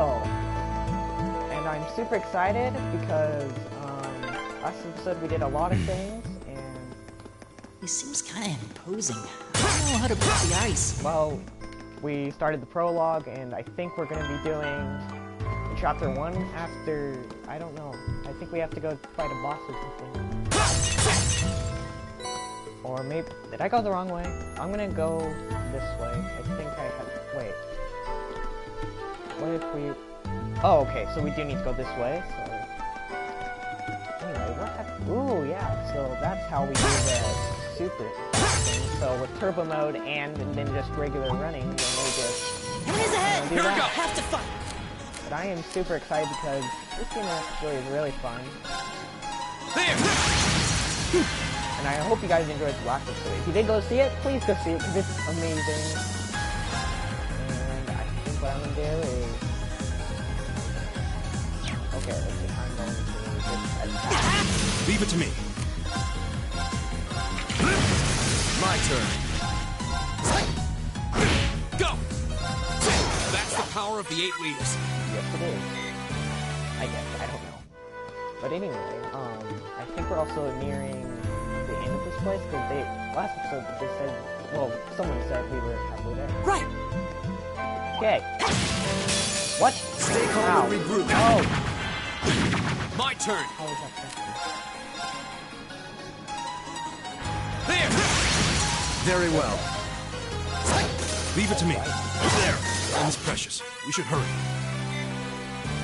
kill. And I'm super excited because last episode we did a lot of things, and He seems kind of imposing. I don't know how to break the ice. well, we started the prologue, and I think we're going to be doing chapter 1 after, I don't know. I think we have to go fight a boss or something. Or maybe, did I go the wrong way? I'm gonna go this way. I think I have, wait. What if we, oh, okay, so we do need to go this way, so. Anyway, what happened? Ooh, yeah, so that's how we do the super thing. So with turbo mode and then just regular running, then we just Enemies ahead! Here we go! Have to fight! But I am super excited because this game actually is really fun. And I hope you guys enjoyed the last episode. If you did go see it, please go see it because it's amazing. And I think what I'm going to do is... Okay, let's see. I'm going to just attack. Leave it to me. My turn. Go! That's the power of the 8 leaves. Yes, it is. I guess. I don't know. But anyway, I think we're also nearing the end of this place because they last episode they said, well, someone said we were halfway there. Right! Okay. What? Stay calm and regroup. Oh! My turn. How was that possible? There! Very well. Leave it to me. There. Time is precious. We should hurry.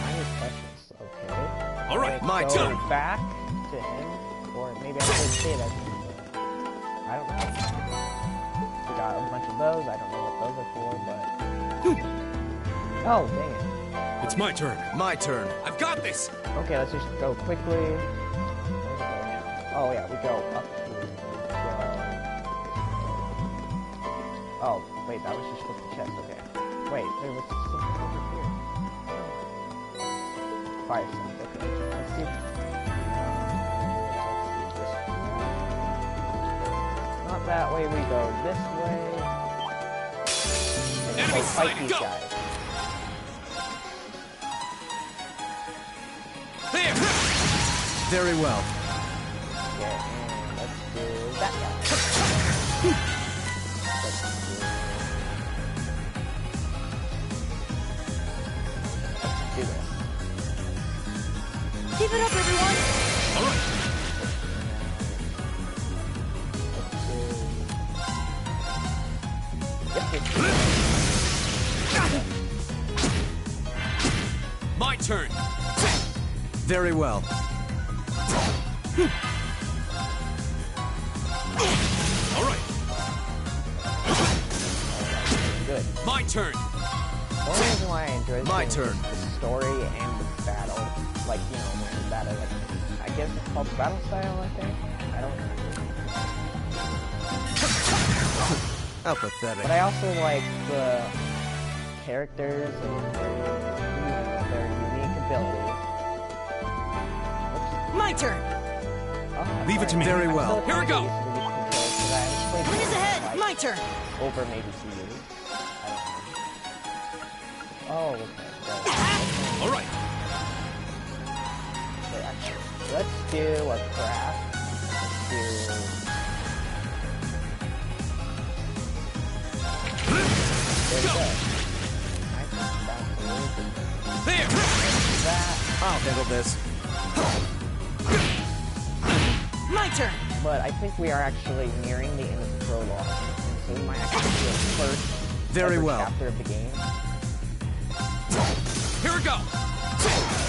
Time is precious. Okay. All right, my go turn. Back to him, or maybe I should say that. I don't know. We got a bunch of those. I don't know what those are for, but. Oh, dang it. It's my turn. My turn. I've got this. Okay, let's just go quickly. Where do we go now? Oh yeah, we go up here. Oh, wait, that was just with the chest. Okay. Wait, there was something over here. Fire stuff. Okay. Let's see. Not that way. We go this way. And go fight these guys. There. Very well. Yeah, and let's do that guy. Let's do this. Keep it up, everyone! All right. My turn. Very well. All right. Good. My turn. The only reason why I enjoy this My game turn. is the story and the battle. Like, you know, when the battle, like, I guess it's called battle style, I think? I don't know. How pathetic. But I also like the characters and their unique abilities. My turn! Oh, Leave it to me. Very well. Here we go. Enemies ahead! My turn! Over maybe 2 years. I don't know. Oh, okay. All right. Wait, actually, let's do a craft. Let's do... There we go. I think that's really good. There. That. I'll handle this. My turn! But I think we are actually nearing the end of the prologue, and so we might actually do the first Very ever well. chapter of the game. Here we go.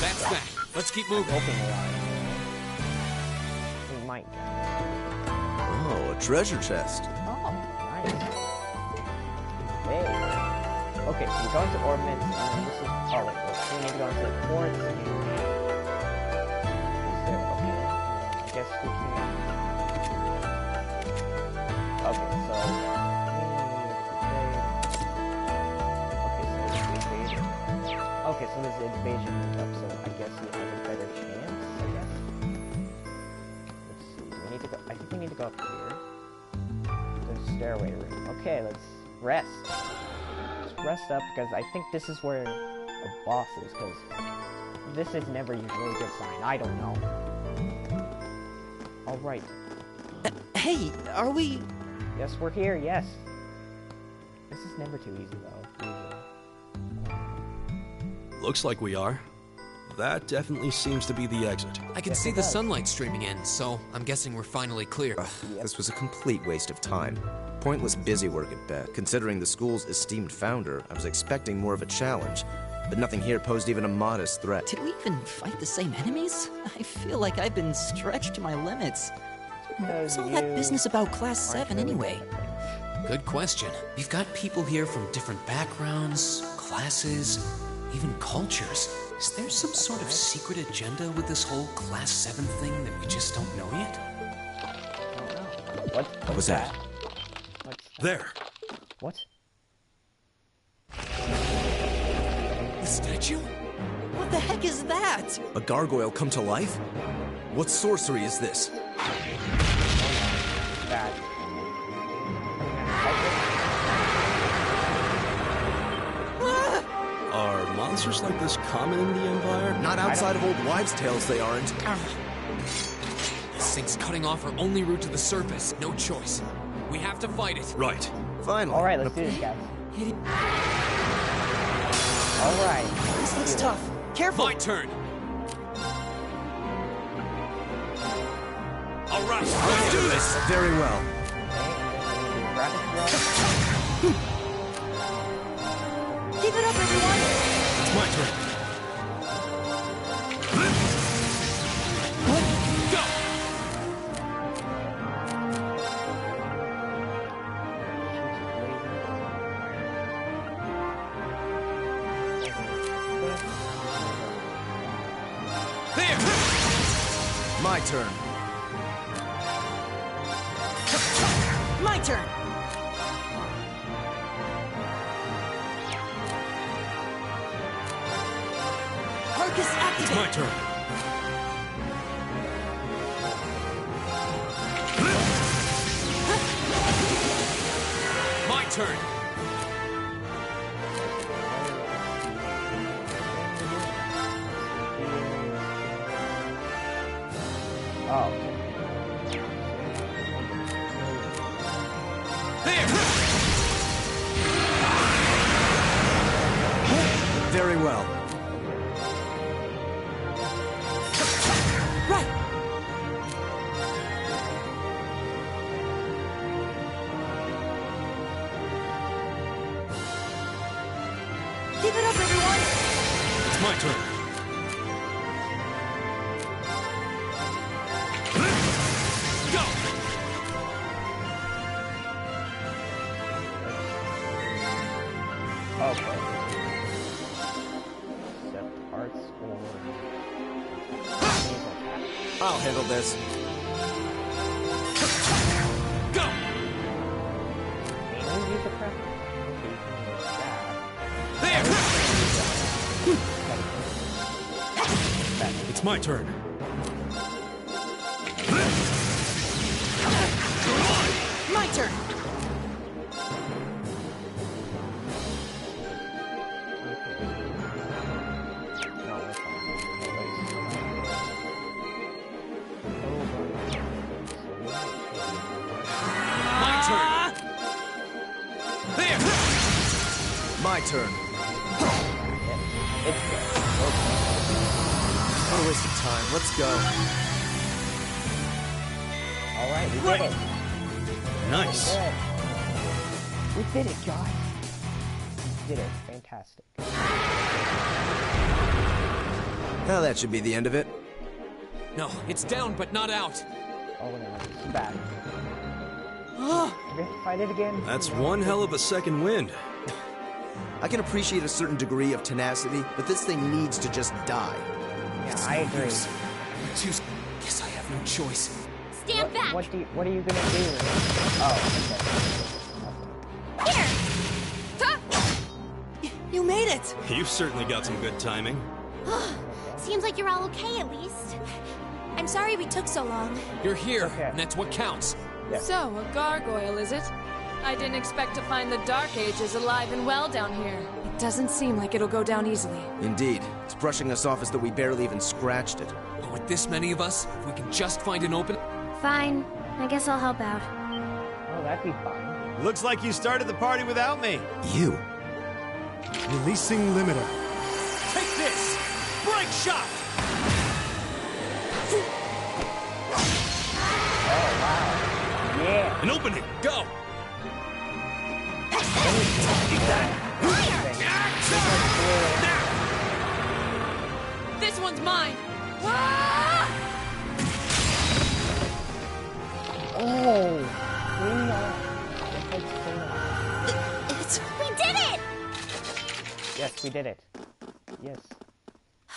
That's that. Let's keep moving. Hoping we are. We might get it. Oh, a treasure chest. Oh, nice. Hey. Okay, so we go into orbits, and then this is... Oh, wait, we need to go into the ports, and... Okay, I guess we can... Okay, so... Okay, so this is invasion up, so I guess we have a better chance, I guess. Let's see, do we need to go... I think we need to go up here. The stairway room. Okay, let's rest. Just rest up, because I think this is where of bosses, because this is never usually a good sign. I don't know. Alright. Hey, are we... Yes, we're here, yes. This is never too easy, though, usually. Looks like we are. That definitely seems to be the exit. I can see the sunlight streaming in, so I'm guessing we're finally clear. This was a complete waste of time. Pointless busy work at best. Considering the school's esteemed founder, I was expecting more of a challenge, but nothing here posed even a modest threat. Did we even fight the same enemies? I feel like I've been stretched to my limits. What's all that business about Class 7 anyway? Good question. We've got people here from different backgrounds, classes, even cultures. Is there some sort of secret agenda with this whole Class 7 thing that we just don't know yet? What was that? There. What? The statue? What the heck is that? A gargoyle come to life? What sorcery is this? That. Are monsters like this common in the Empire? Not outside of old wives' tales, they aren't. This thing's cutting off our only route to the surface. No choice. We have to fight it. Right. Finally. Alright, let's do this, guys. Alright. This looks tough. Careful! My turn! Alright, let's do this! Very well. Keep it up, everyone! It's my turn. Go! There! My turn. My turn! Arcus activate! It's my turn. My turn! Oh. There! Very well. Right! Keep it up, everyone! It's my turn. Go! Okay. Except arts or... I'll handle this. Go! Can you use the prep? Okay, you can use that. There! It's my turn. My turn! No, that's My turn! There! My turn. It's good. What a waste of time. Let's go. Alright, we did it. Nice. We did it, guys. We did it. Fantastic. Now that should be the end of it. No, it's down but not out. Oh, no, it's back. We have to fight it again? That's one hell of a second wind. I can appreciate a certain degree of tenacity, but this thing needs to just die. Yeah, I agree. Guess I have no choice. Stand back! What are you gonna do? Oh, okay. Here! Huh? You made it! You've certainly got some good timing. Seems like you're all okay at least. I'm sorry we took so long. You're here, Okay. and that's what counts. Yes. So, a gargoyle, is it? I didn't expect to find the Dark Ages alive and well down here. It doesn't seem like it'll go down easily. Indeed. It's brushing us off as though we barely even scratched it. But with this many of us, if we can just find an open... Fine. I guess I'll help out. Oh, that'd be fine. Looks like you started the party without me. You? Releasing limiter. Take this! Break shot! Yeah. An opening. Go. This one's mine! Oh. We did it! Yes, we did it. Yes.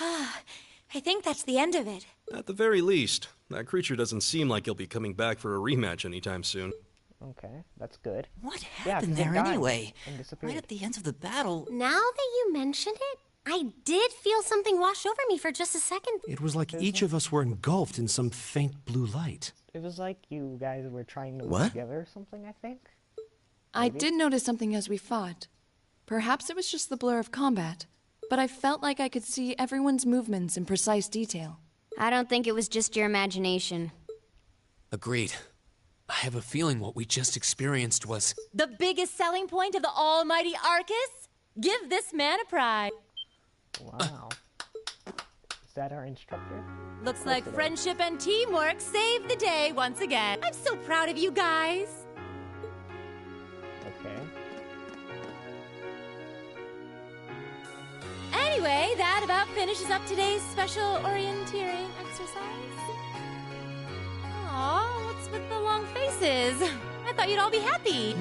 I think that's the end of it. At the very least, that creature doesn't seem like he'll be coming back for a rematch anytime soon. Okay, that's good. What Yeah, happened 'cause it there died anyway? and disappeared. Right at the end of the battle. Now that you mention it, I did feel something wash over me for just a second. It was like each of us were engulfed in some faint blue light. It was like you guys were trying to work What? together or something, I think. I did notice something as we fought. Perhaps it was just the blur of combat, but I felt like I could see everyone's movements in precise detail. I don't think it was just your imagination. Agreed. I have a feeling what we just experienced was... The biggest selling point of the almighty Arcus? Give this man a prize. Wow. Is that our instructor? Looks like friendship and teamwork saved the day once again. I'm so proud of you guys. Okay. Anyway, that about finishes up today's special orienteering exercise. Aw, what's with the long faces? I thought you'd all be happy.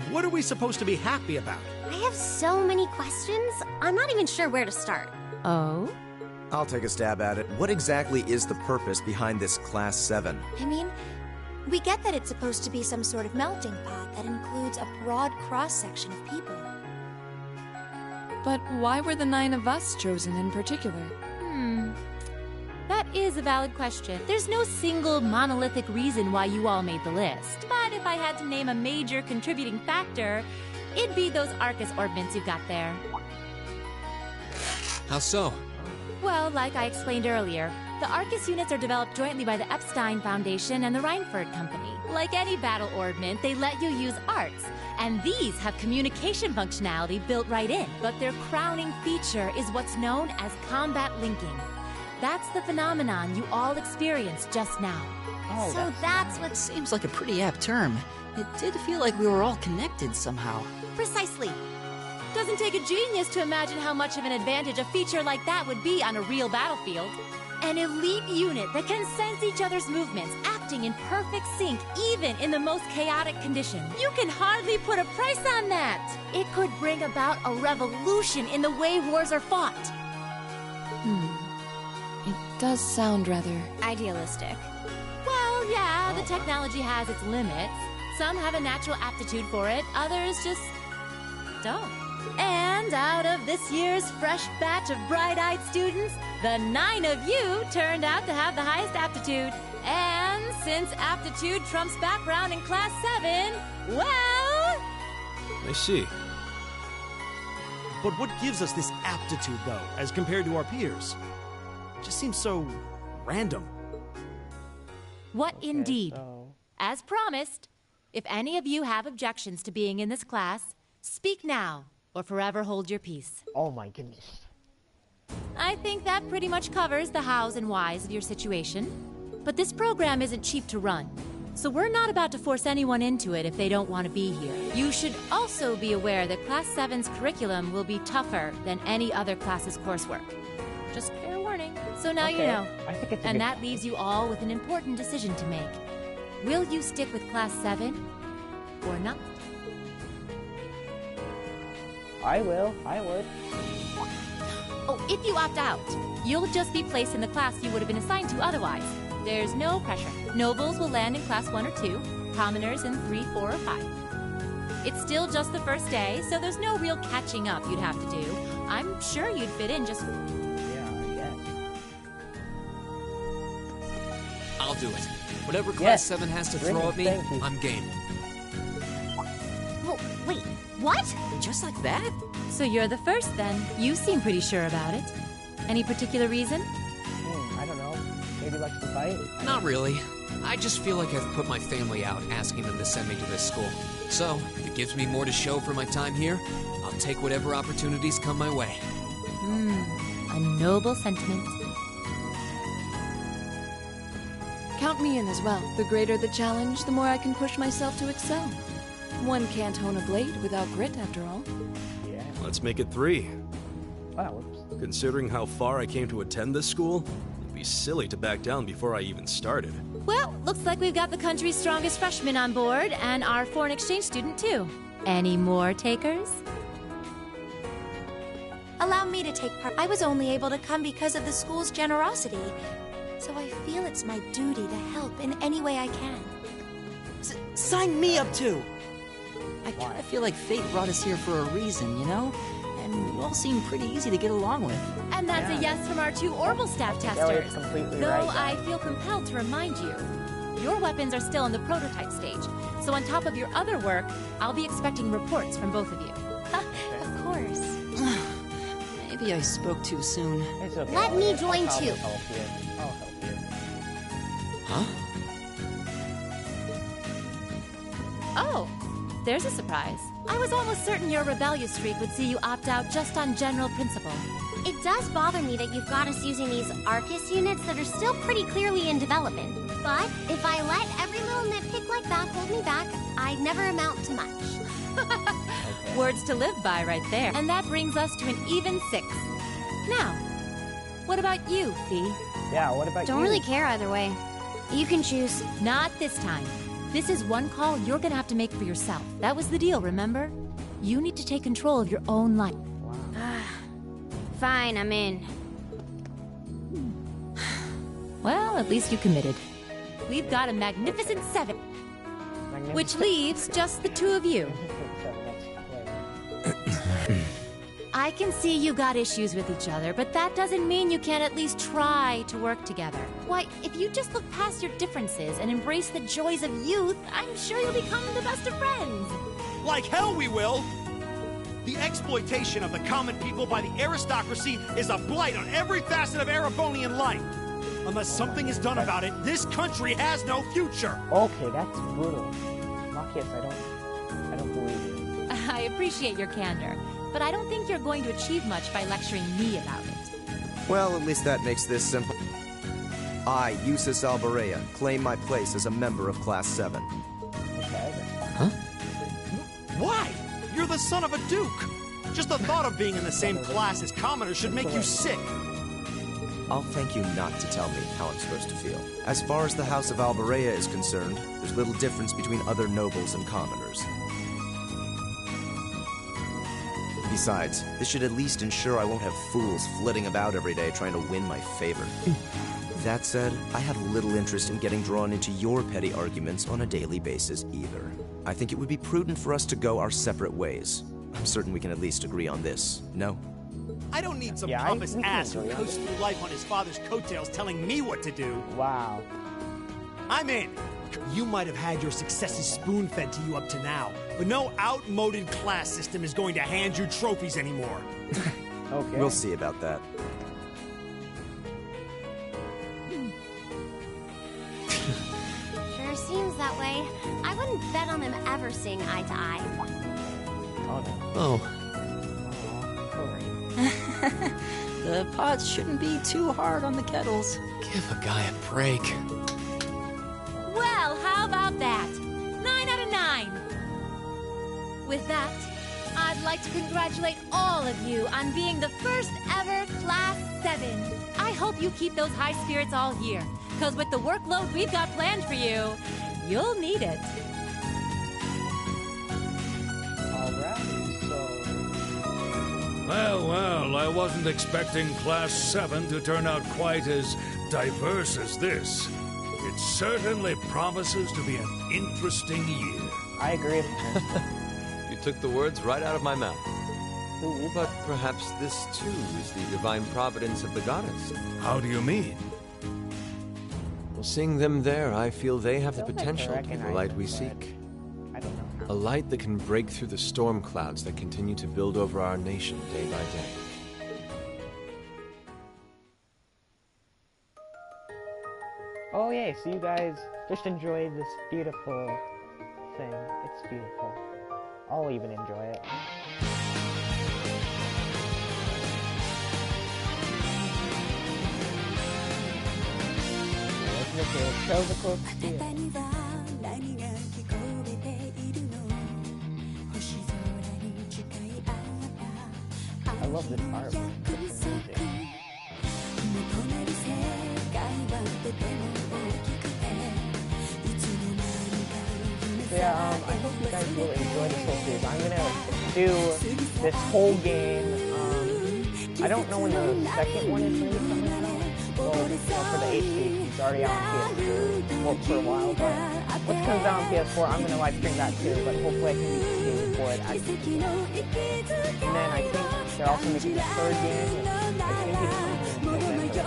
What are we supposed to be happy about? I have so many questions, I'm not even sure where to start. Oh? I'll take a stab at it. What exactly is the purpose behind this Class 7? I mean, we get that it's supposed to be some sort of melting pot that includes a broad cross-section of people. But why were the 9 of us chosen in particular? That is a valid question. There's no single monolithic reason why you all made the list. But if I had to name a major contributing factor, it'd be those Arcus orbments you've got there. How so? Well, like I explained earlier, the Arcus units are developed jointly by the Epstein Foundation and the Reinford Company. Like any battle orbment, they let you use arcs, and these have communication functionality built right in. But their crowning feature is what's known as combat linking. That's the phenomenon you all experienced just now. Oh, So that's what seems like a pretty apt term. It did feel like we were all connected somehow. Precisely. Doesn't take a genius to imagine how much of an advantage a feature like that would be on a real battlefield. An elite unit that can sense each other's movements, acting in perfect sync, even in the most chaotic conditions. You can hardly put a price on that. It could bring about a revolution in the way wars are fought. It does sound rather... Idealistic. Well, yeah, the technology has its limits. Some have a natural aptitude for it, others just don't. And out of this year's fresh batch of bright-eyed students, the 9 of you turned out to have the highest aptitude. And since aptitude trumps background in Class 7, well... I see. But what gives us this aptitude, though, as compared to our peers? It just seems so random. What indeed? So... As promised, if any of you have objections to being in this class, speak now, or forever hold your peace. Oh my goodness. I think that pretty much covers the hows and whys of your situation. But this program isn't cheap to run, so we're not about to force anyone into it if they don't want to be here. You should also be aware that Class 7's curriculum will be tougher than any other class's coursework. Just fair warning. So now you Okay, know. I think it's a And good that point. leaves you all with an important decision to make. Will you stick with Class 7 or not? I will. I would. Oh, if you opt out, you'll just be placed in the class you would have been assigned to otherwise. There's no pressure. Nobles will land in Class 1 or 2, commoners in 3, 4, or 5. It's still just the first day, so there's no real catching up you'd have to do. I'm sure you'd fit in just... Yeah. I'll do it. Whatever Class Yes. 7 has to Bring throw it, at me, thank you. I'm game. What? Just like that? So you're the first then. You seem pretty sure about it. Any particular reason? I don't know. Maybe likes to fight? Not really. I just feel like I've put my family out asking them to send me to this school. So, if it gives me more to show for my time here, I'll take whatever opportunities come my way. A noble sentiment. Count me in as well. The greater the challenge, the more I can push myself to excel. One can't hone a blade without grit, after all. Yeah. Let's make it 3. Wow, whoops. Considering how far I came to attend this school, it'd be silly to back down before I even started. Well, looks like we've got the country's strongest freshman on board, and our foreign exchange student, too. Any more takers? Allow me to take part. I was only able to come because of the school's generosity, so I feel it's my duty to help in any way I can. Sign me up too! I kind of feel like fate brought us here for a reason, you know? And you all seem pretty easy to get along with. And that's a yes from our 2 orbital staff testers. Completely Though right, I feel compelled to remind you, your weapons are still in the prototype stage. So on top of your other work, I'll be expecting reports from both of you. Of course. Maybe I spoke too soon. It's okay. Let me join I'll too. help you. I'll help you. Huh? Oh, there's a surprise. I was almost certain your rebellious streak would see you opt out just on general principle. It does bother me that you've got us using these Arcus units that are still pretty clearly in development. But if I let every little nitpick like that hold me back, I'd never amount to much. Words to live by right there. And that brings us to an even 6. Now, what about you, Fee? Yeah, what about you? Don't really care either way. You can choose. Not this time. This is one call you're gonna have to make for yourself. That was the deal, remember? You need to take control of your own life. Fine, I'm in. Well, at least you committed. We've got a magnificent 7, which leaves just the 2 of you. I can see you got issues with each other, but that doesn't mean you can't at least try to work together. Why, if you just look past your differences and embrace the joys of youth, I'm sure you'll become the best of friends. Like hell we will! The exploitation of the common people by the aristocracy is a blight on every facet of Erebonian life. Unless something is done about it, this country has no future. Okay, that's brutal. Marcus, I don't believe you. I appreciate your candor, but I don't think you're going to achieve much by lecturing me about it. Well, at least that makes this simple. I, Eustace Alberea, claim my place as a member of Class 7. Okay. Huh? Why? You're the son of a duke. Just the thought of being in the same class as commoners should make you sick. I'll thank you not to tell me how I'm supposed to feel. As far as the House of Alberea is concerned, there's little difference between other nobles and commoners. Besides, this should at least ensure I won't have fools flitting about every day trying to win my favor. That said, I have little interest in getting drawn into your petty arguments on a daily basis either. I think it would be prudent for us to go our separate ways. I'm certain we can at least agree on this, no? I don't need some Yeah, pompous we can ass who agree on coasts this. through life on his father's coattails telling me what to do. Wow. I'm in. You might have had your successes spoon-fed to you up to now, but no outmoded class system is going to hand you trophies anymore. Okay. We'll see about that. Sure seems that way. I wouldn't bet on them ever seeing eye to eye. Oh, no. Oh, Sorry. The pots shouldn't be too hard on the kettles. give a guy a break. Well, how about that? 9 out of 9. With that, I'd like to congratulate all of you on being the first ever Class 7. I hope you keep those high spirits all year, because with the workload we've got planned for you, you'll need it. Alright, so... Well, I wasn't expecting Class 7 to turn out quite as diverse as this. It certainly promises to be an interesting year. I agree. You took the words right out of my mouth. Who is But perhaps this too is the divine providence of the goddess. How do you mean? Well, seeing them there, I feel they have the I don't think I potential to be the recognize light we them, but seek. I don't know A light that can break through the storm clouds that continue to build over our nation day by day. Oh yay, so you guys just enjoyed this beautiful thing. It's beautiful. I'll even enjoy it. Let's look at Tropical Steel. I love this art. It's amazing. Yeah, I hope you guys will enjoy this whole series. I'm gonna do this whole game. I don't know when the second one is gonna be coming out. Well, for the HD, it's already out on PS4 for a while, but once it comes out on PS4, I'm gonna live stream that too, but hopefully I can be streaming for it at PC. And then I think they're also making the third game. I think it's coming in November.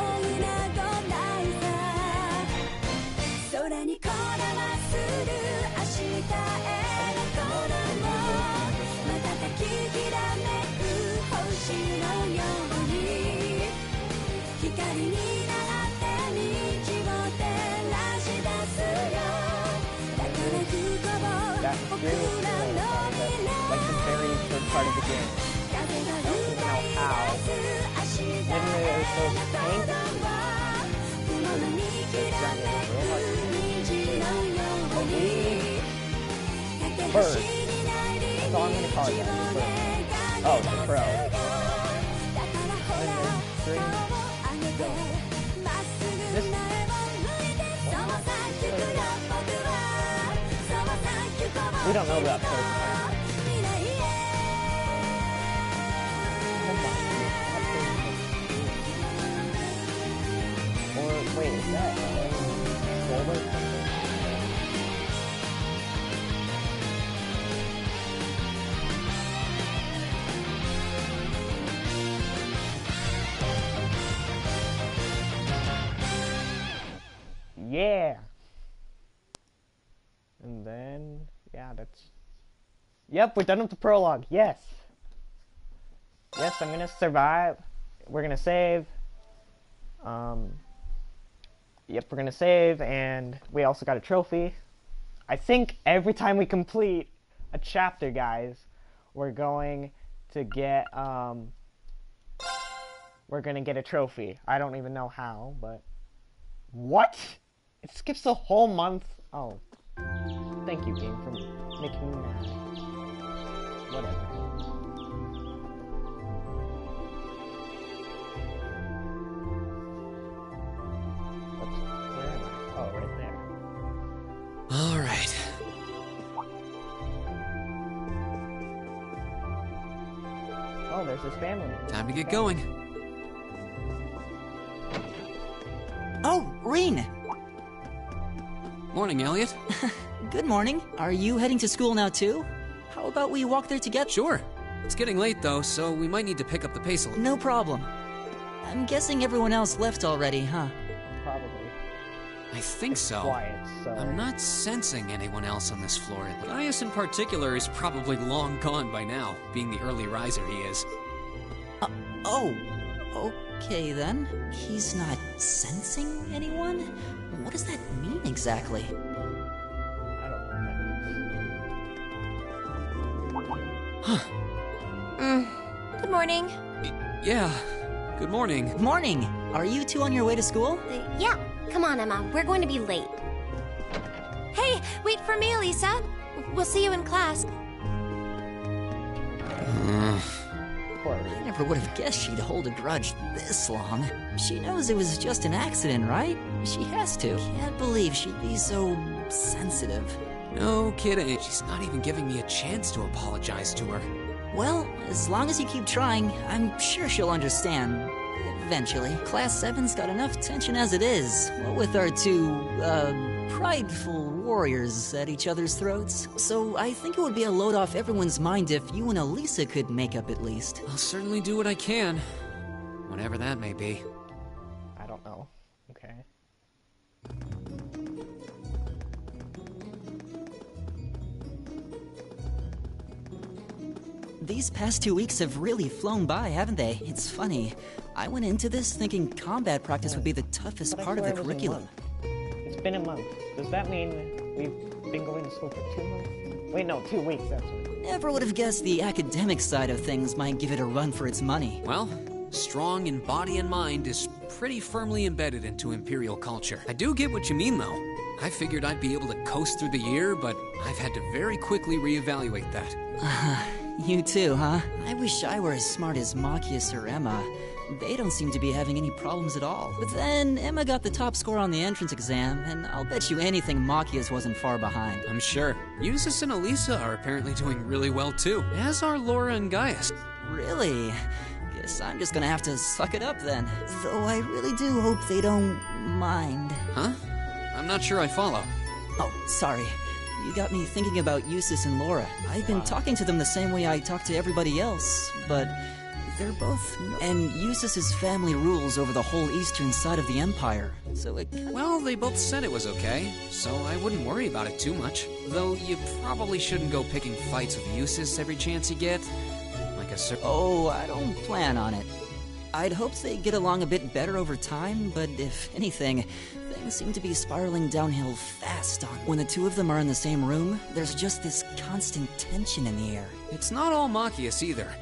That experience is like the very first part of the game. I don't even know how. Then there's those tanks. Bird. That's all I'm gonna call it. Bird. Oh, the crow. We don't know that person. Or wait, is that solar something? Yeah. And then, yeah, that's... Yep, we're done with the prologue. Yes. Yes, I'm gonna survive. We're gonna save. Yep, we're gonna save, and we also got a trophy. I think every time we complete a chapter, guys, we're going to get, we're gonna get a trophy. I don't even know how, but... What? It skips the whole month? Oh. Thank you, game, for making me mad. Whatever. Where am I? Oh, right there. All right. Oh, there's his family. Time to get going. Oh, Reen! Morning, Elliot. Good morning. Are you heading to school now, too? How about we walk there together? Sure. It's getting late, though, so we might need to pick up the pace a little. No problem. I'm guessing everyone else left already, huh? Probably. I think so. Quiet, so... I'm not sensing anyone else on this floor. Gaius in particular is probably long gone by now, being the early riser he is. Oh. Okay, then. He's not sensing anyone? What does that mean exactly? I don't know what that means. Huh. Good morning. Yeah. Good morning. Good morning. Are you two on your way to school? Yeah. Come on, Emma. We're going to be late. Hey, wait for me, Lisa. We'll see you in class. I never would have guessed she'd hold a grudge this long. She knows it was just an accident, right? She has to. Can't believe she'd be so sensitive. No kidding. She's not even giving me a chance to apologize to her. Well, as long as you keep trying, I'm sure she'll understand. Eventually. Class 7's got enough tension as it is. What with our two, prideful warriors at each other's throats. So I think it would be a load off everyone's mind if you and Elisa could make up at least. I'll certainly do what I can. Whatever that may be. I don't know. Okay. These past 2 weeks have really flown by, haven't they? It's funny. I went into this thinking combat practice would be the toughest part of the curriculum. It's been a month. Does that mean we've been going to school for 2 months? Wait, no, 2 weeks, that's what. Never would have guessed the academic side of things might give it a run for its money. Well, strong in body and mind is pretty firmly embedded into Imperial culture. I do get what you mean, though. I figured I'd be able to coast through the year, but I've had to very quickly reevaluate that. You too, huh? I wish I were as smart as Machias or Emma. They don't seem to be having any problems at all. But then, Emma got the top score on the entrance exam, and I'll bet you anything Machias wasn't far behind. I'm sure. Eustace and Elisa are apparently doing really well too, as are Laura and Gaius. Really? Guess I'm just gonna have to suck it up then. Though I really do hope they don't mind. Huh? I'm not sure I follow. Oh, sorry. You got me thinking about Eustace and Laura. I've been talking to them the same way I talk to everybody else, but they're both... And Eustace's family rules over the whole eastern side of the Empire, so it... Well, they both said it was okay, so I wouldn't worry about it too much. Though you probably shouldn't go picking fights with Eustace every chance you get. Like a Oh, I don't plan on it. I'd hoped they'd get along a bit better over time, but if anything, things seem to be spiraling downhill fast on. When the two of them are in the same room, there's just this constant tension in the air. It's not all Machias either.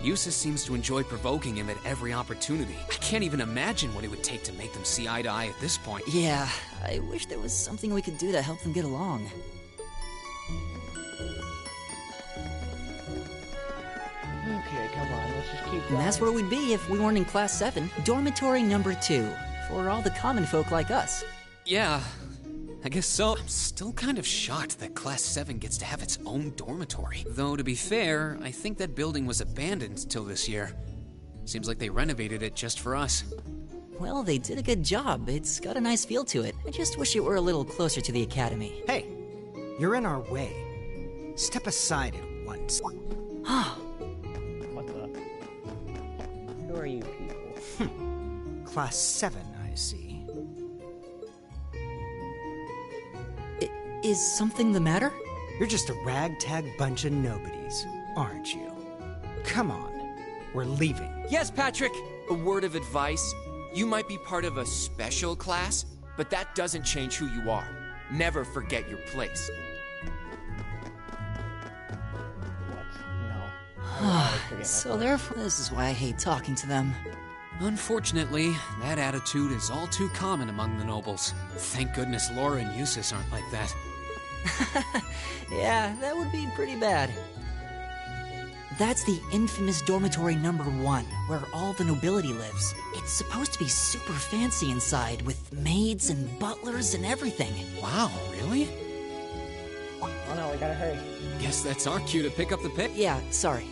Eustace seems to enjoy provoking him at every opportunity. I can't even imagine what it would take to make them see eye to eye at this point. Yeah, I wish there was something we could do to help them get along. Okay, come on, let's just keep going. And that's where we'd be if we weren't in Class 7. Dormitory number 2, for all the common folk like us. Yeah, I guess so. I'm still kind of shocked that Class 7 gets to have its own dormitory. Though, to be fair, I think that building was abandoned till this year. Seems like they renovated it just for us. Well, they did a good job. It's got a nice feel to it. I just wish it were a little closer to the academy. Hey, you're in our way. Step aside at once. What the? Who are you people? Class 7, I see. Is something the matter? You're just a ragtag bunch of nobodies, aren't you? Come on, we're leaving. Yes, Patrick! A word of advice. You might be part of a special class, but that doesn't change who you are. Never forget your place. So therefore, this is why I hate talking to them. Unfortunately, that attitude is all too common among the nobles. Thank goodness Laura and Eustace aren't like that. Yeah, that would be pretty bad. That's the infamous dormitory number 1, where all the nobility lives. It's supposed to be super fancy inside, with maids and butlers and everything. Wow, really? Oh no, we gotta hurry. Guess that's our cue to pick up the pick. Yeah, sorry.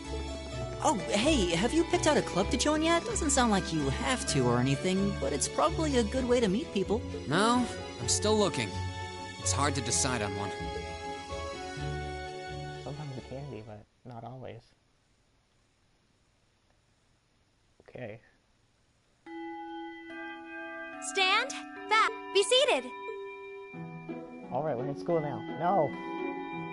Oh, hey, have you picked out a club to join yet? Doesn't sound like you have to or anything, but it's probably a good way to meet people. No, I'm still looking. It's hard to decide on one. Sometimes it can be, but not always. Okay. Stand back. Be seated. Alright, we're in school now. No!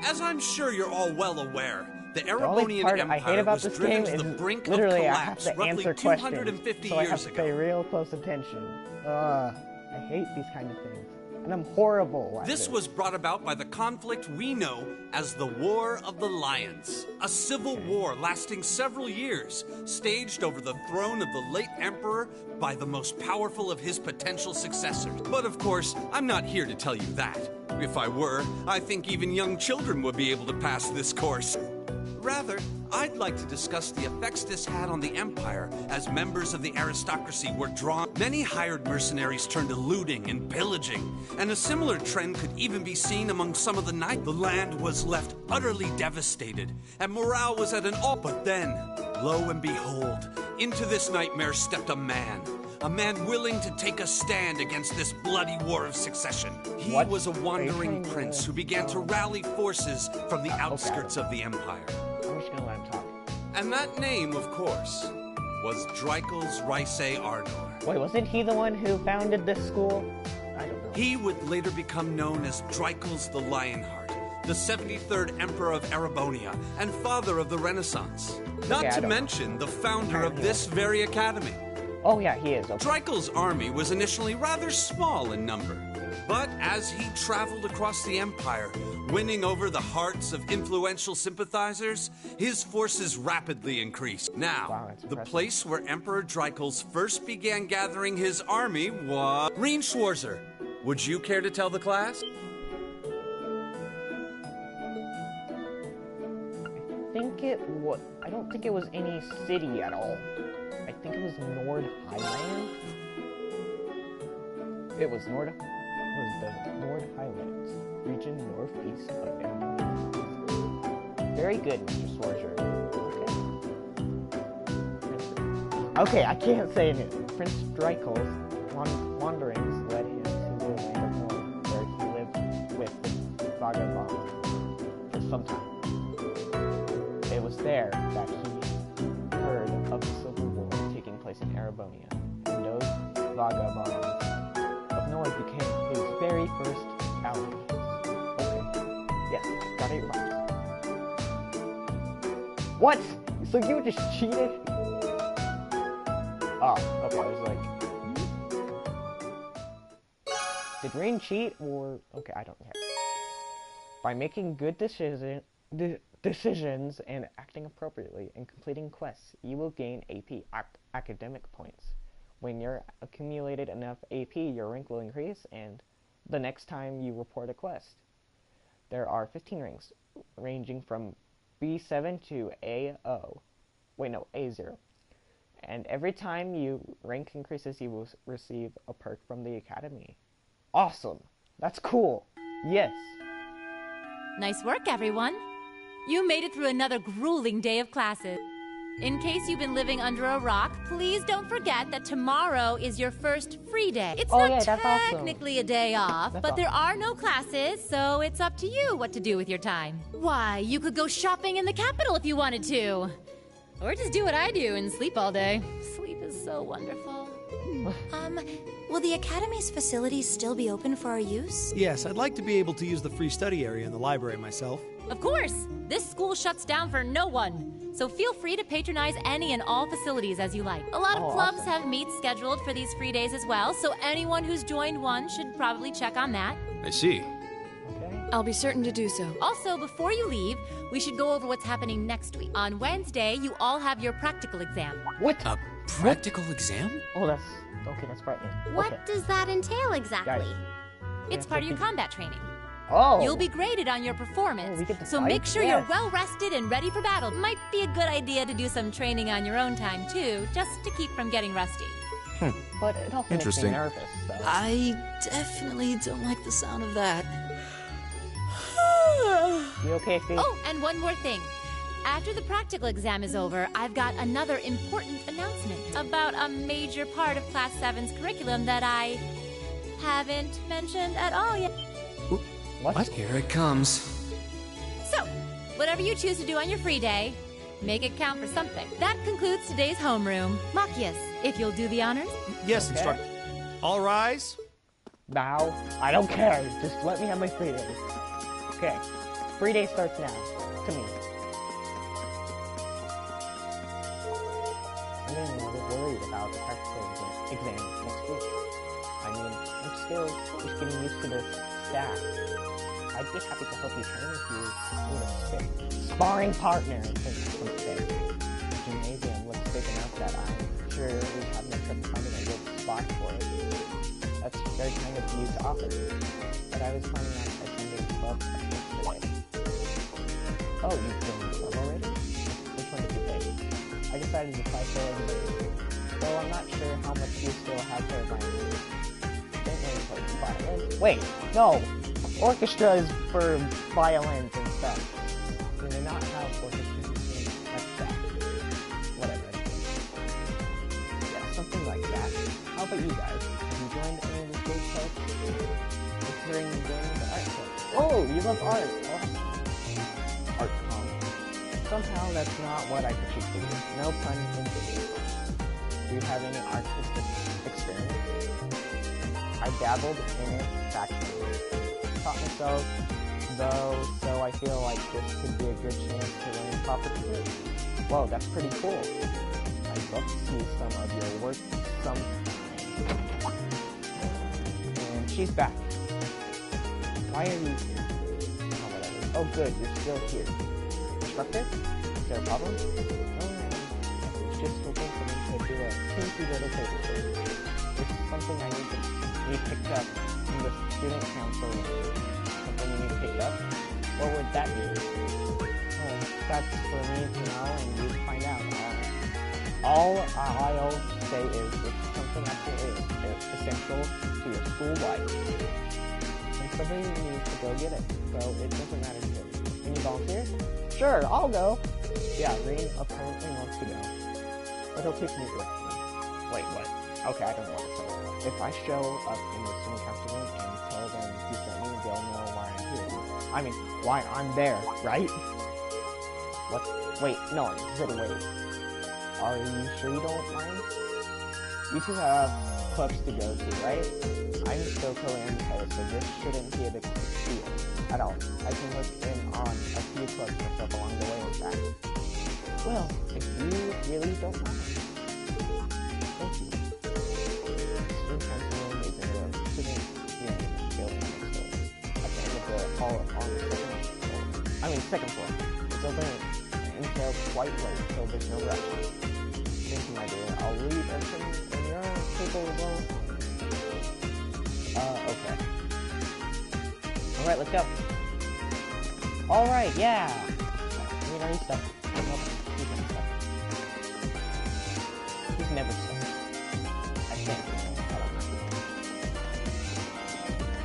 As I'm sure you're all well aware, the The only Erebonian part Empire I hate about was this driven game to the is brink literally of I have collapse to roughly answer 250 questions, so I have years to ago. pay real close attention. I hate these kind of things. And I'm horrible at This it. was brought about by the conflict we know as the War of the Lions, a civil war lasting several years, staged over the throne of the late Emperor by the most powerful of his potential successors. But of course, I'm not here to tell you that. If I were, I think even young children would be able to pass this course. Rather, I'd like to discuss the effects this had on the Empire as members of the aristocracy were drawn. Many hired mercenaries turned to looting and pillaging, and a similar trend could even be seen among some of the knights. The land was left utterly devastated, and morale was at an all. But then, lo and behold, into this nightmare stepped a man willing to take a stand against this bloody war of succession. He was a wandering prince who began to rally forces from the outskirts of the Empire. I'm just gonna let him talk. And that name, of course, was Drycles Rice Ardor. Wait, wasn't he the one who founded this school? I don't know. He would later become known as Drycles the Lionheart, the 73rd Emperor of Erebonia, and father of the Renaissance. Not to mention the founder of this very academy. Oh yeah, he is. Okay. Dreikel's army was initially rather small in number, but as he traveled across the Empire, winning over the hearts of influential sympathizers, his forces rapidly increased. Now, the place where Emperor Dreikels first began gathering his army was... Green Schwarzer, would you care to tell the class? I don't think it was any city at all. I think it was Nord Highlands. It was the Nord Highlands region northeast of Arabia. Very good, Mr. Sworger. Okay, I can't say it. Prince Dreikel's wanderings led him to the land of Nord, where he lived with the Vagabond for some time. It was there that he heard of the Civil War taking place in Arabonia, and those Vagabonds of Nord became his very first allies. Okay, yes, got it right. What? So you just cheated? Oh, okay, I was like... Did Rain cheat, or... Okay, I don't care. By making good decisions and acting appropriately and completing quests, you will gain AP academic points. When you're accumulated enough AP, your rank will increase, and the next time you report a quest. There are 15 ranks, ranging from B7 to A0. Wait, no, A0. And every time your rank increases, you will receive a perk from the academy. Awesome! That's cool! Yes! Nice work, everyone! You made it through another grueling day of classes. In case you've been living under a rock, please don't forget that tomorrow is your first free day. It's not technically a day off, but there are no classes, so it's up to you what to do with your time. Why, you could go shopping in the capital if you wanted to. Or just do what I do and sleep all day. Sleep is so wonderful. Will the Academy's facilities still be open for our use? Yes, I'd like to be able to use the free study area in the library myself. Of course! This school shuts down for no one. So feel free to patronize any and all facilities as you like. A lot of clubs have meets scheduled for these free days as well, so anyone who's joined one should probably check on that. I see. I'll be certain to do so. Also, before you leave, we should go over what's happening next week. On Wednesday, you all have your practical exam. What? A practical exam? Oh, that's... Okay, that's frightening. What does that entail exactly? It's part of your combat training. Oh! You'll be graded on your performance, so make sure you're well rested and ready for battle. Might be a good idea to do some training on your own time, too, just to keep from getting rusty. But it also makes me nervous, so... I definitely don't like the sound of that. You okay, Fee? Oh, and one more thing. After the practical exam is over, I've got another important announcement about a major part of Class 7's curriculum that I haven't mentioned at all yet. What? Here it comes. So, whatever you choose to do on your free day, make it count for something. That concludes today's homeroom. Machias, if you'll do the honors. Yes, instructor. All rise. Now, I don't care. Just let me have my free day. Okay, free day starts now. To me. I'm getting a little worried about the practical exam next week. I mean, I'm still just getting used to this staff. I'd be happy to help you train if you need a sparring partner from today. The gymnasium looks big enough that I'm sure we have no trouble finding a good spot for it. That's very kind of you to offer. But I was planning on attending club practice today. Oh, you've been in club already? Which one did you play? I decided to play for everybody. Though I'm not sure how much you still have for violin. Don't really play violin. Wait, no! Orchestra is for violins and stuff. Do they not have orchestras in that? Whatever. Yeah, something like that. How about you guys? Have you joined any of the school clubs? Considering you joining the art club. Oh, you love art! Oh. Art com. Somehow that's not what I pictured for you. No pun intended. Do you have any artistic experience? I dabbled in it back then. Taught myself, though, so I feel like this could be a good chance to learn proper technique. Whoa, that's pretty cool. I'd love to see some of your work sometime. And she's back. Why are you here? Oh, whatever. Oh, good, you're still here. Instructor? Is there a problem? Oh, no. I was just hoping for me to do a teensy little favor for you. There's something I need picked up from the student council. Something you need picked up? What would that be? Oh, that's for me to know and you to find out. All I'll say is it's something absolutely essential to your school life. And somebody needs to go get it, so it doesn't matter to you. Can you volunteer? Sure, I'll go. Yeah, Green apparently wants to go. But he'll take me with me. Wait, what? Okay, I don't want to say that. If I show up in the student council room and tell them you sent me, they'll know why I'm here. I mean, why I'm there, right? What? Wait, no, I said wait. Are you sure you don't mind? You two have clubs to go to, right? I'm still totally undecided, so this shouldn't be a big deal at all. I can look in on a few clubs myself along the way, in fact. Well, if you really don't mind. Thank you. Student council room is in the student union building next door. At the end of the hall on the second floor. It's open until quite late, so there's no rush. Thank you, my dear. I'll leave everything in your capable. Okay. Alright, let's go. Alright, yeah. I mean, are you stuck? He's never stuck. I think. I don't know.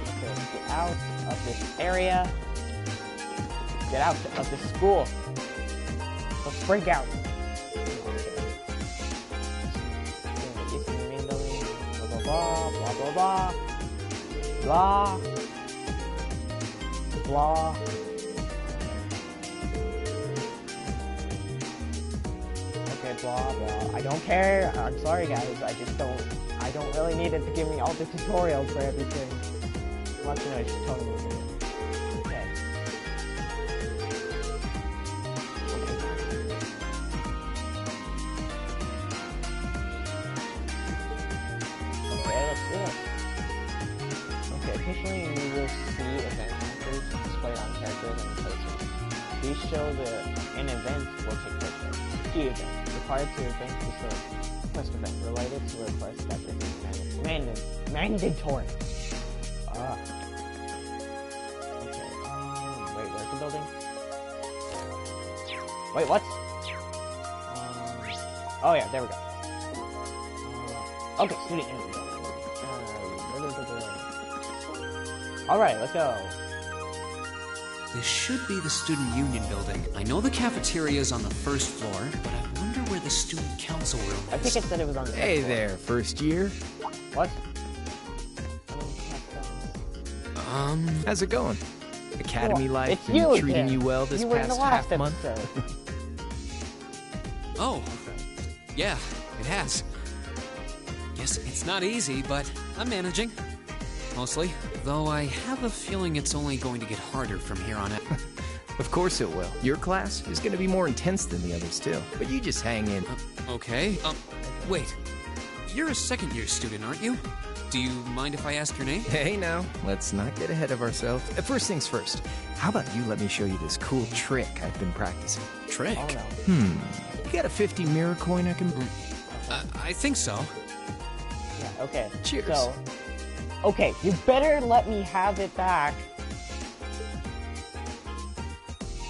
Okay, let's get out of this area. Get out of this school. Let's break out. Blah, blah, blah, blah. Blah. Blah. Okay, blah, blah. I don't care. I'm sorry, guys. I don't really need it to give me all the tutorials for everything. Well, you know, it's just totally moving. Okay. Occasionally you will see event markers displayed on characters and places. These show an event will take place there. Key event. Required to advance the quest event related to a quest that is mandatory. Okay. Wait, where's the building? Wait, what? Oh yeah, there we go. Okay, student union building. Alright, let's go. This should be the student union building. I know the cafeteria is on the first floor, but I wonder where the student council room is. I think it said it was on the Hey floor. there, first year. What? How's it going? Academy life it's been you treating again. you well this you were in past the last half month? Oh, yeah, it has. Guess it's not easy, but I'm managing. Mostly, though I have a feeling it's only going to get harder from here on out. Of course it will. Your class is going to be more intense than the others too, but you just hang in. Okay, wait. You're a second-year student, aren't you? Do you mind if I ask your name? Hey now, let's not get ahead of ourselves. First things first, how about you let me show you this cool trick I've been practicing? Trick? Oh, no. You got a 50 mirror coin I can... I think so. Yeah, okay. Cheers. So, okay, you better let me have it back.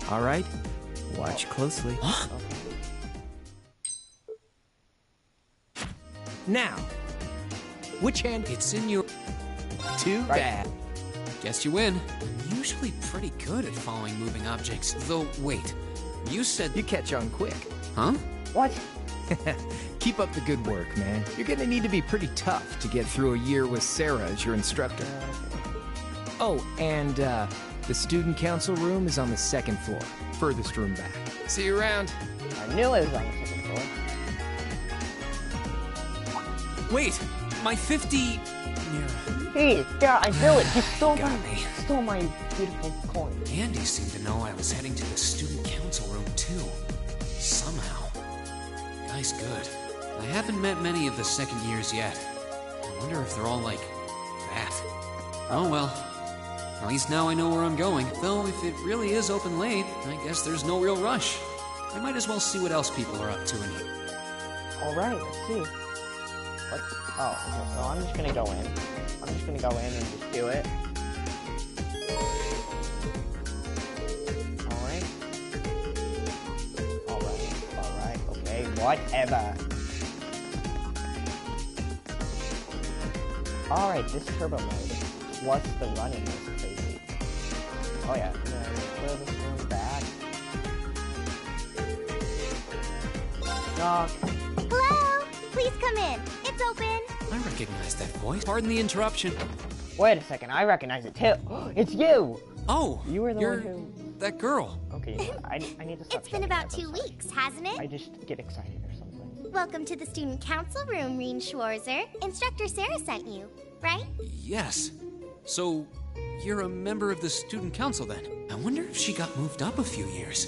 All right, watch closely. Now, which hand? It's in your... Too bad. Guess you win. I'm usually pretty good at following moving objects, though wait. You said... You catch on quick. Huh? What? Keep up the good work, man. You're gonna need to be pretty tough to get through a year with Sarah as your instructor. Oh, and the student council room is on the second floor. Furthest room back. See you around. I knew it was on the second floor. Wait! My 50... mirror. Hey, yeah, I knew it. He stole Got my beautiful coin. Andy seemed to know I was heading to the student council room, too. Somehow. nice good. I haven't met many of the second years yet. I wonder if they're all like that. Oh well. At least now I know where I'm going. Though if it really is open late, I guess there's no real rush. I might as well see what else people are up to in here. Alright, let's see. Oh, okay, so I'm just gonna go in. I'm just gonna go in and just do it. Alright, okay, whatever. Alright, this turbo mode. What's the running is crazy. Oh yeah, throw this one back. Knock. Hello? Please come in. It's open. I recognize that voice. Pardon the interruption. Wait a second, I recognize it too. It's you! Oh, you were the one who... that girl. Okay, you know what? I need to stop. It's been about 2 weeks, hasn't it? I just get excited or something. Welcome to the student council room, Reen Schwarzer. Instructor Sarah sent you, right? Yes. So, you're a member of the student council then? I wonder if she got moved up a few years.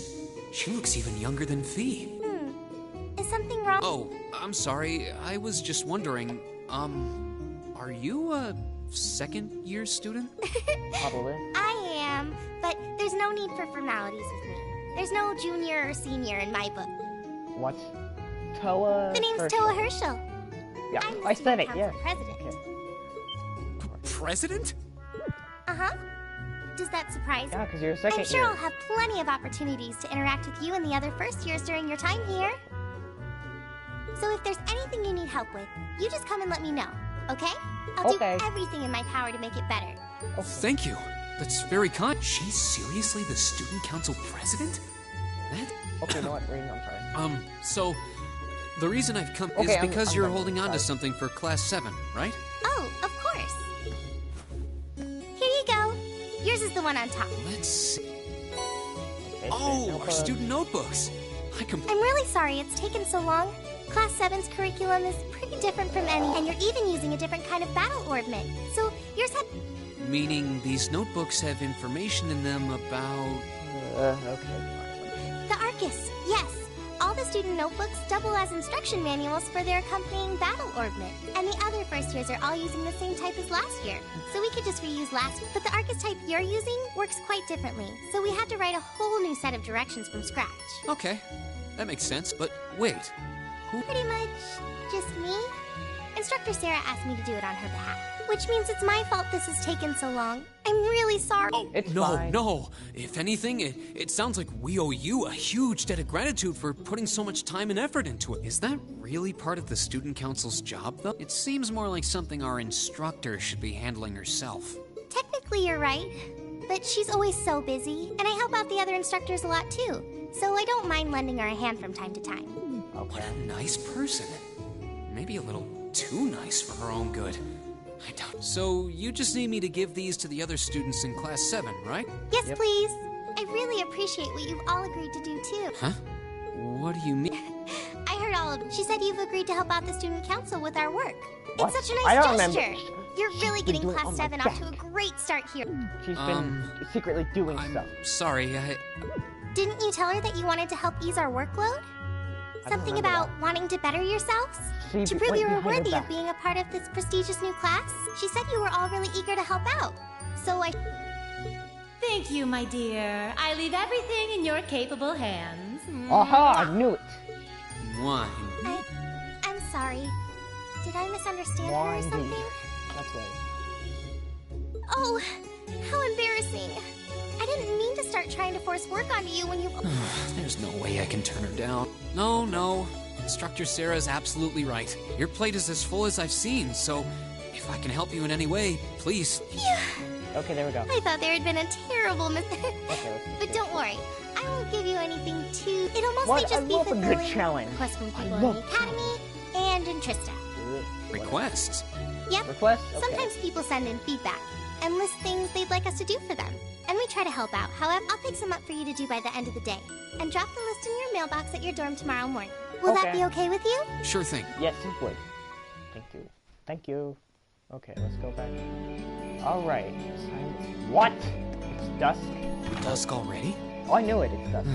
She looks even younger than Fee. Is something wrong? Oh, I'm sorry. I was just wondering, are you a second-year student? Probably. I am, but there's no need for formalities with me. There's no junior or senior in my book. What's Toa? The name's Herschel. Toa Herschel. Yeah, I'm the I said it, student yeah. council president. Okay. President? Uh-huh. Does that surprise you? Yeah, because you're a second I'm sure year. I'll have plenty of opportunities to interact with you and the other first years during your time here. So if there's anything you need help with, you just come and let me know, okay? I'll do everything in my power to make it better. Okay. Thank you. That's very kind. She's seriously the student council president? That? Okay, you know what, Reen, I'm sorry. So, the reason I've come is because you're holding on to something for Class 7, right? Oh, of course. Here you go. Yours is the one on top. Let's see. Oh, our student notebooks. I'm really sorry it's taken so long. Class 7's curriculum is pretty different from any, and you're even using a different kind of battle orbment. So yours had... Meaning these notebooks have information in them about... okay. The Arcus, yes. All the student notebooks double as instruction manuals for their accompanying battle orbment. And the other first years are all using the same type as last year. So we could just reuse last year. But the Arcus type you're using works quite differently. So we had to write a whole new set of directions from scratch. Okay, that makes sense, but wait. Who? Pretty much just me. Instructor Sarah asked me to do it on her behalf. Which means it's my fault this has taken so long. I'm really sorry. Oh, no. If anything, it sounds like we owe you a huge debt of gratitude for putting so much time and effort into it. Is that really part of the student council's job, though? It seems more like something our instructor should be handling herself. Technically, you're right. But she's always so busy, and I help out the other instructors a lot, too. So I don't mind lending her a hand from time to time. What a nice person. Maybe a little too nice for her own good. I don't. So you just need me to give these to the other students in Class 7, right? Yes, please. I really appreciate what you've all agreed to do, too. Huh? What do you mean? I heard all of it. She said you've agreed to help out the student council with our work. What? It's such a I nice don't gesture. remember. You're really getting doing it Class on my 7 off to a great start here. She's been secretly doing stuff. Sorry, Didn't you tell her that you wanted to help ease our workload? Something about wanting to better yourselves? To prove you were worthy of being a part of this prestigious new class? She said you were all really eager to help out. So I... Thank you, my dear. I leave everything in your capable hands. Aha, I knew it. Why? I'm sorry. Did I misunderstand her or something? That's right. Oh, how embarrassing. I didn't mean to start trying to force work onto you when you... There's no way I can turn her down. No. Instructor Sarah's absolutely right. Your plate is as full as I've seen, so if I can help you in any way, please. Okay, there we go. I thought there had been a terrible mistake. But don't worry. I won't give you anything too... It'll mostly just be fulfilling requests from people in the Academy and in Trista. Requests? Yep. Requests? Okay. Sometimes people send in feedback and list things they'd like us to do for them. And we try to help out. However, I'll pick some up for you to do by the end of the day. And drop the list in your mailbox at your dorm tomorrow morning. Will that be okay with you? Sure thing. Yes, it would. Thank you. Okay, let's go back. Alright. What? It's dusk. Dusk already? Oh, I knew it. It's dusk.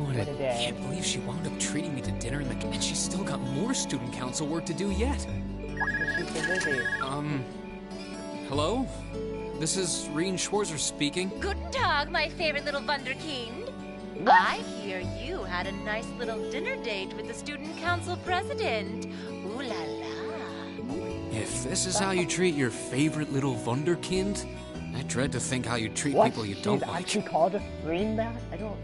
What a day. I can't believe she wound up treating me to dinner and she's still got more student council work to do yet. She's so busy. Hello? This is Rien Schwarzer speaking. Guten Tag, my favorite little Wunderkind. I hear you had a nice little dinner date with the student council president. Ooh la la. If this is how you treat your favorite little Wunderkind, I dread to think how you treat people you don't like. She's actually called a Rien that? I don't...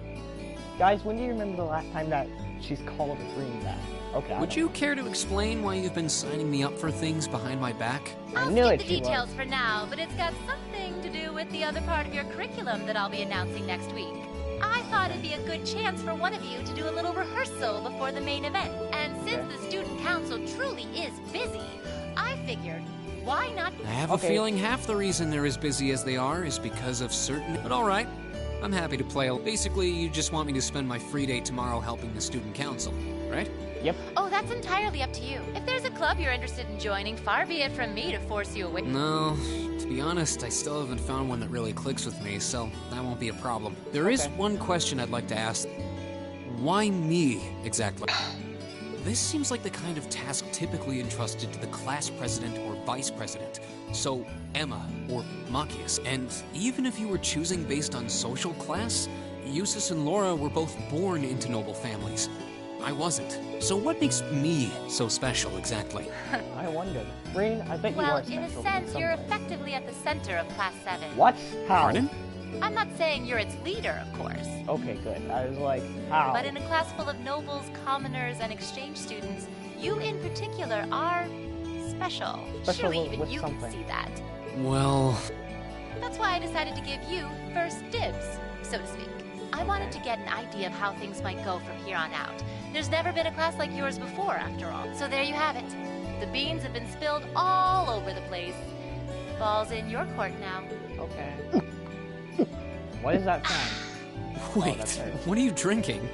Guys, when do you remember the last time that she's called a Rien that? Okay. Would you care to explain why you've been signing me up for things behind my back? I'll skip the details for now, but it's got something to do with the other part of your curriculum that I'll be announcing next week. I thought it'd be a good chance for one of you to do a little rehearsal before the main event. And since the student council truly is busy, I figured, why not? I have a feeling half the reason they're as busy as they are is because of certain... But alright, I'm happy to play. Basically, you just want me to spend my free day tomorrow helping the student council, right? Yep. Oh, that's entirely up to you. If there's a club you're interested in joining, far be it from me to force you away. No, to be honest, I still haven't found one that really clicks with me, so that won't be a problem. There is one question I'd like to ask. Why me, exactly? This seems like the kind of task typically entrusted to the class president or vice president. So, Emma or Machias. And even if you were choosing based on social class, Eustace and Laura were both born into noble families. I wasn't. So what makes me so special, exactly? I wonder. Rien, I bet you are special. Well, in a sense, you're effectively at the center of Class 7. What? How? Pardon? I'm not saying you're its leader, of course. Okay, good. I was like, how? But in a class full of nobles, commoners, and exchange students, you in particular are special. Surely even you can see that. Well... That's why I decided to give you first dibs, so to speak. I wanted to get an idea of how things might go from here on out. There's never been a class like yours before, after all. So there you have it. The beans have been spilled all over the place. Ball's in your court now. Okay. What is that sound? Wait, what are you drinking?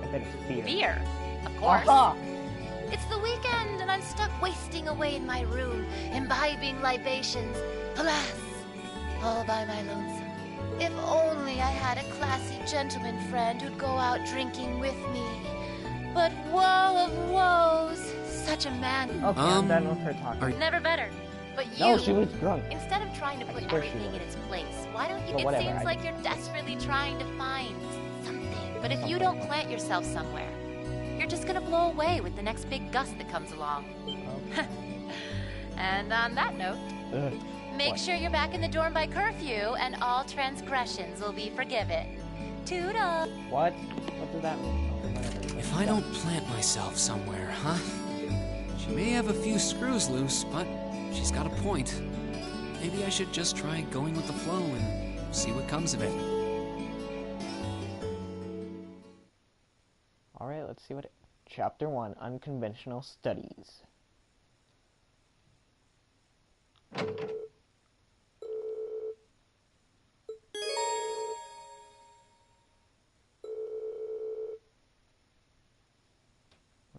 I bet it's beer. Beer, of course. Aha! It's the weekend and I'm stuck wasting away in my room, imbibing libations. Alas, all by my lonesome. If only I had a classy gentleman friend who'd go out drinking with me. But woe of woes, such a man. Okay, I'm done with her talking. Never better. But you, no, she was drunk. Instead of trying to put everything in its place, why don't you? It seems like you're desperately trying to find something. But if you don't plant yourself somewhere, you're just gonna blow away with the next big gust that comes along. And on that note, make sure you're back in the dorm by curfew, and all transgressions will be forgiven. Toodle. What? What does that mean? If I don't plant myself somewhere, huh? She may have a few screws loose, but she's got a point. Maybe I should just try going with the flow and see what comes of it. Alright, let's see what... Chapter 1, Unconventional Studies.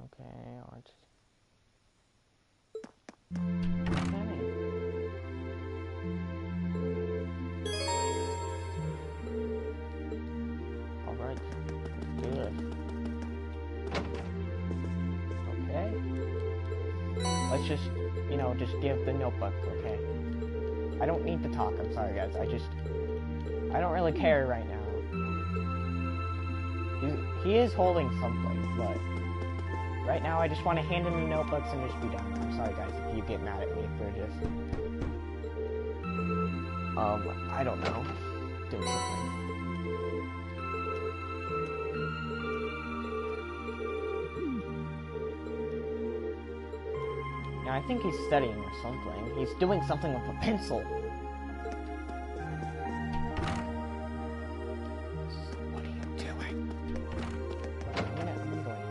Okay, art. Alright, let's do this. Okay. Let's just, you know, just give the notebook, okay? I don't need to talk, I'm sorry guys, I don't really care right now. He is holding something, but right now I just want to hand him the notebooks and just be done. I'm sorry guys if you get mad at me for just, I don't know, doing something. Now I think he's studying or something. He's doing something with a pencil. What are you doing? I'm going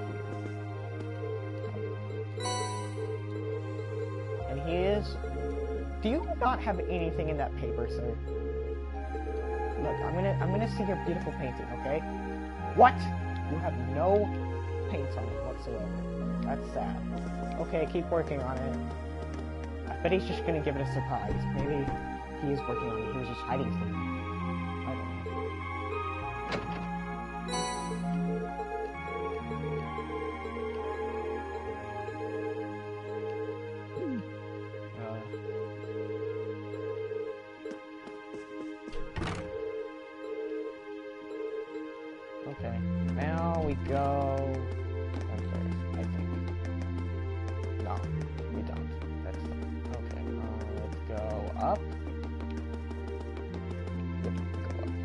here. And he is... Do you not have anything in that paper, sir? Look, I'm gonna see your beautiful painting, okay? What? You have no paints on it whatsoever. That's sad. Okay, keep working on it. I bet he's just gonna give it a surprise. Maybe he is working on it. He was just hiding something. I don't know. go downstairs, I think. No, we don't. That's okay. Let's go up. Yep, go up.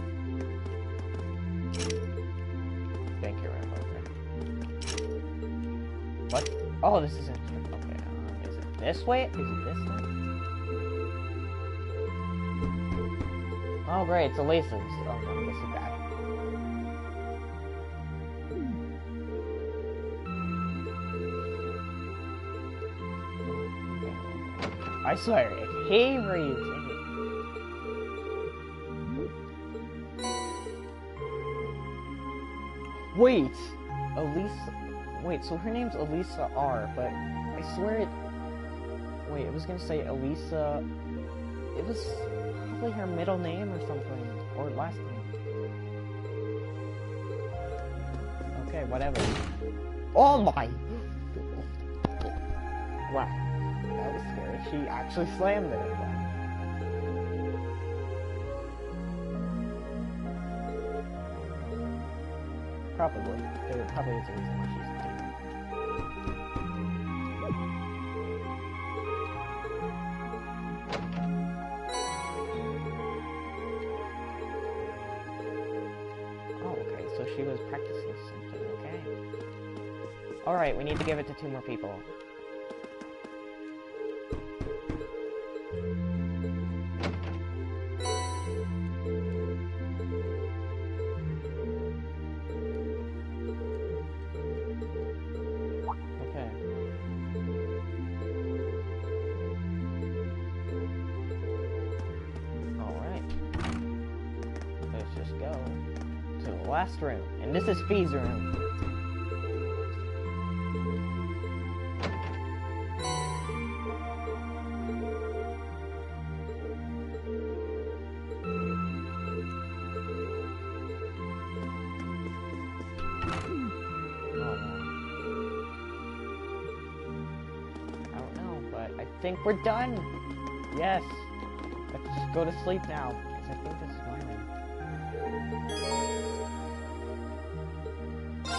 Thank you, okay. What? Oh, this is interesting. Okay, is it this way? Is it this way? Oh, great, it's Elisa's. Oh no, this is bad. I swear, if he reads Wait! Elisa... Wait, so her name's Elisa R, but I swear it... Wait, it was gonna say Elisa... It was probably her middle name or something, or last name. Okay, whatever. Oh my! Wow. That was scary. She actually slammed it. Probably. There probably is a reason why she's taking Oh, okay. So she was practicing something. Okay. Alright, we need to give it to 2 more people. Last room, and this is Fee's room. I don't know, but I think we're done. Yes. Let's just go to sleep now, because I think this is my room.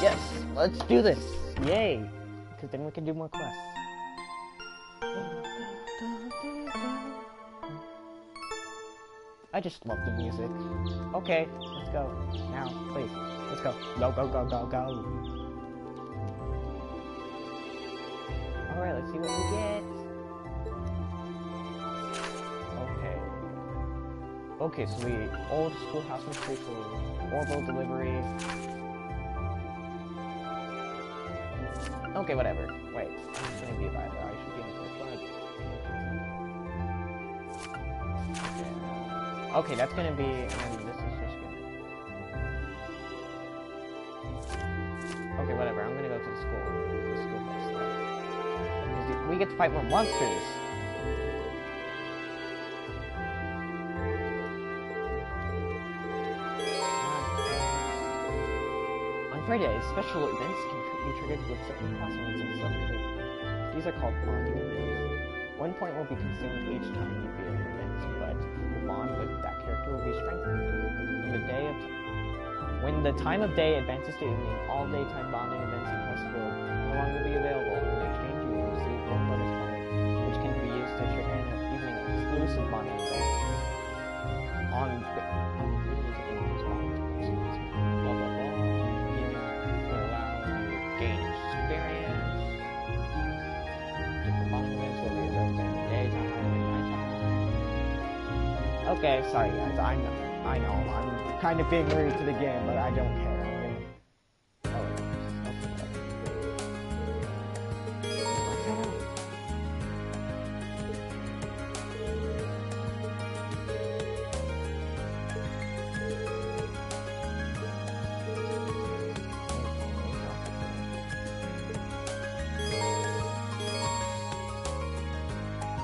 Yes, let's do this! Yay! Because then we can do more quests. I just love the music. Okay, let's go. Now, please. Let's go. Go, go, go, go, go. Alright, let's see what we get. Okay, so we old schoolhouse mystery for Orville delivery. Okay, whatever. Wait, I'm just gonna be a bad guy. I should be on the first one. Okay, that's gonna be, and then this is just gonna... Okay, whatever, I'm gonna go to the school. We get to fight more monsters! On Fridays, special events can be triggered with certain classmates and subgroups. These are called bonding events. 1 point will be consumed each time you beat an event, but the bond with that character will be strengthened. When the time of day advances to evening, all daytime bonding events and quests will no longer be available. In exchange, you will receive 1 bonus point, which can be used to trigger an evening exclusive bonding event. Okay, sorry guys, I know, I'm kind of being rude to the game, but I don't care.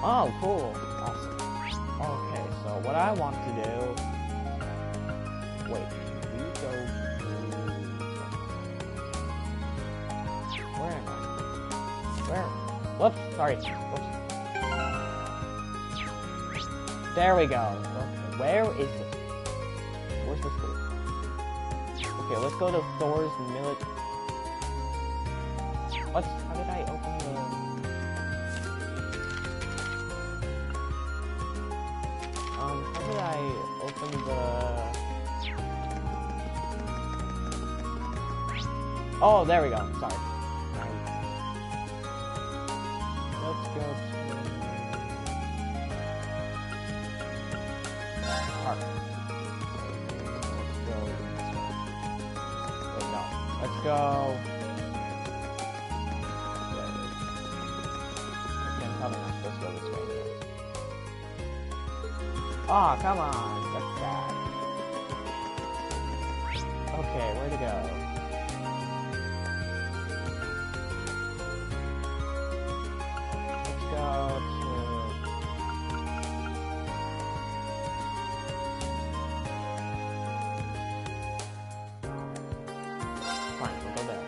Oh, cool. Awesome. Okay, so what I want to do... Wait, can we go... Where am I? Where? Whoops, sorry. Whoops. There we go. Okay, where is it? Where's the school? Okay, let's go to Thor's did I open the... Oh, there we go. Sorry. Let's go to... Park. Let's go... Wait, no. Let's go... Okay, I'm probably not supposed to go this way. Oh, come on. That's sad. Okay, where to go? Let's go to... Fine, we'll go there.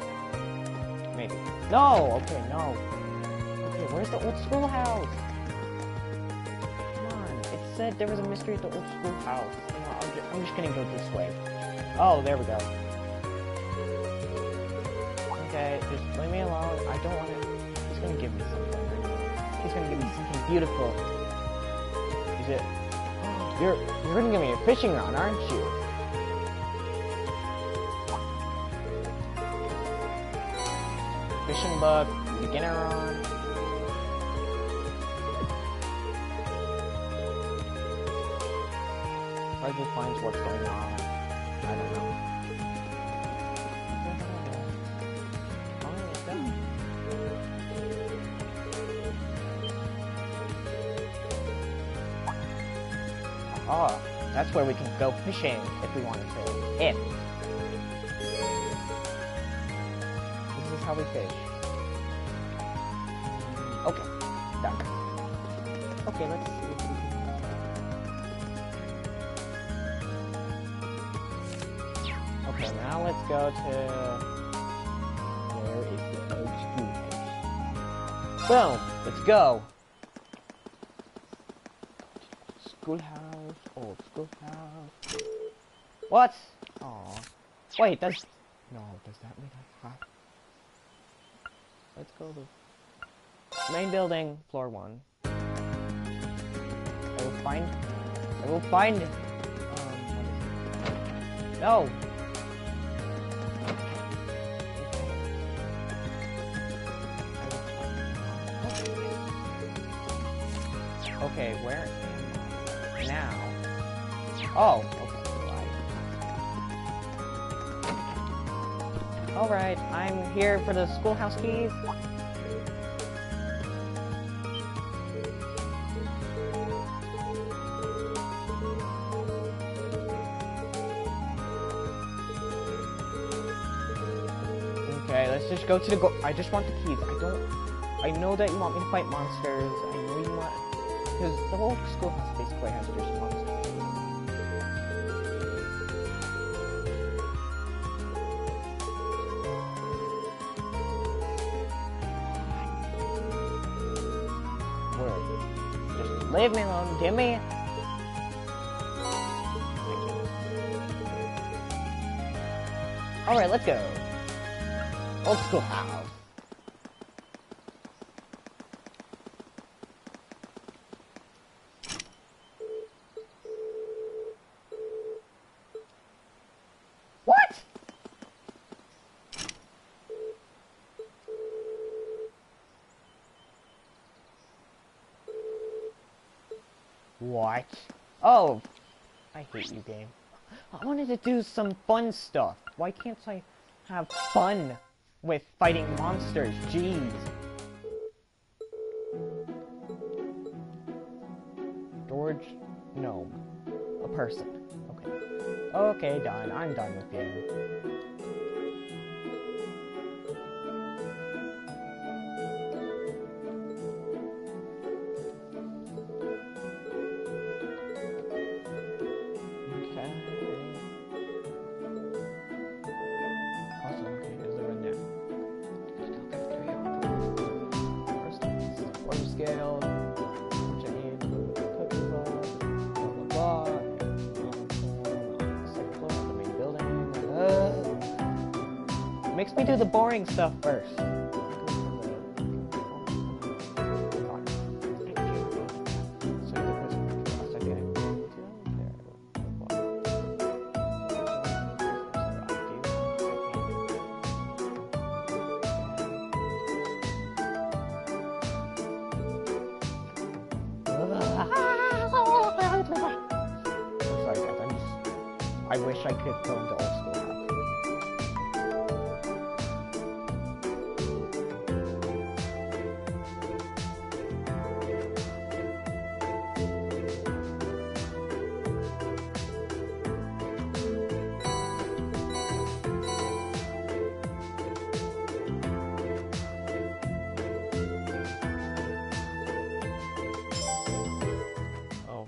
Maybe. No! Okay, no. Okay, where's the old schoolhouse? Said there was a mystery at the old schoolhouse. You know, I'm just gonna go this way. Oh, there we go. Okay, just leave me alone. I don't want to. He's gonna give me something. He's gonna give me something beautiful. Is it? You're gonna give me a fishing rod, aren't you? Fishing book, beginner rod. Just finds what's going on. I don't know. Oh, that's where we can go fishing if we wanted to. If. This is how we fish. Okay, done. Okay, let's see. Okay, now let's go to... Where is the old schoolhouse? Boom! Let's go! Schoolhouse, old schoolhouse... What? Aw. Wait, does... No, does that mean I have... Let's go to... Main building, floor 1. I will find... What is it? No! Okay, where am I now? Oh, okay, right. Alright, I'm here for the schoolhouse keys. Okay, let's just go to the I just want the keys. I know that you want me to fight monsters. I know you want... Because the whole schoolhouse basically has just monsters. Word. Just leave me alone, Jimmy. Alright, let's go. Old schoolhouse. What? Oh, I hate you, game. I wanted to do some fun stuff. Why can't I have fun with fighting monsters? Jeez. George? No. A person. Okay. Okay, done. I'm done with game. Makes me do the boring stuff first. Sorry guys, I wish I could go into old school house.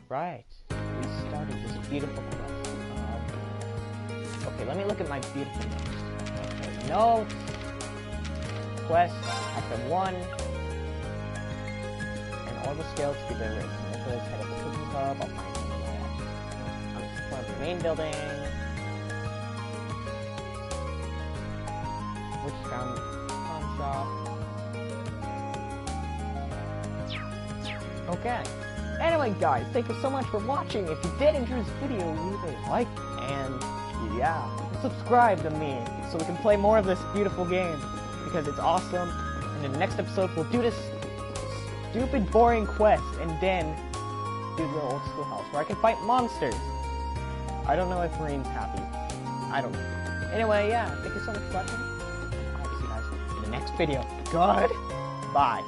Right, we started this beautiful quest. Okay, let me look at my beautiful notes. Okay, notes. Quest after 1. And all the skills to be delivered. Nicholas, head of the cooking club. I'll find him there. I'm from the main building. Which found pawn shop. Okay. Anyway guys, thank you so much for watching. If you did enjoy this video, leave a like and yeah, subscribe to me so we can play more of this beautiful game because it's awesome. And in the next episode we'll do this stupid boring quest and then do the old school house where I can fight monsters. I don't know if Marine's happy. I don't know. Anyway, yeah, thank you so much for watching. I'll see you guys in the next video. Goodbye.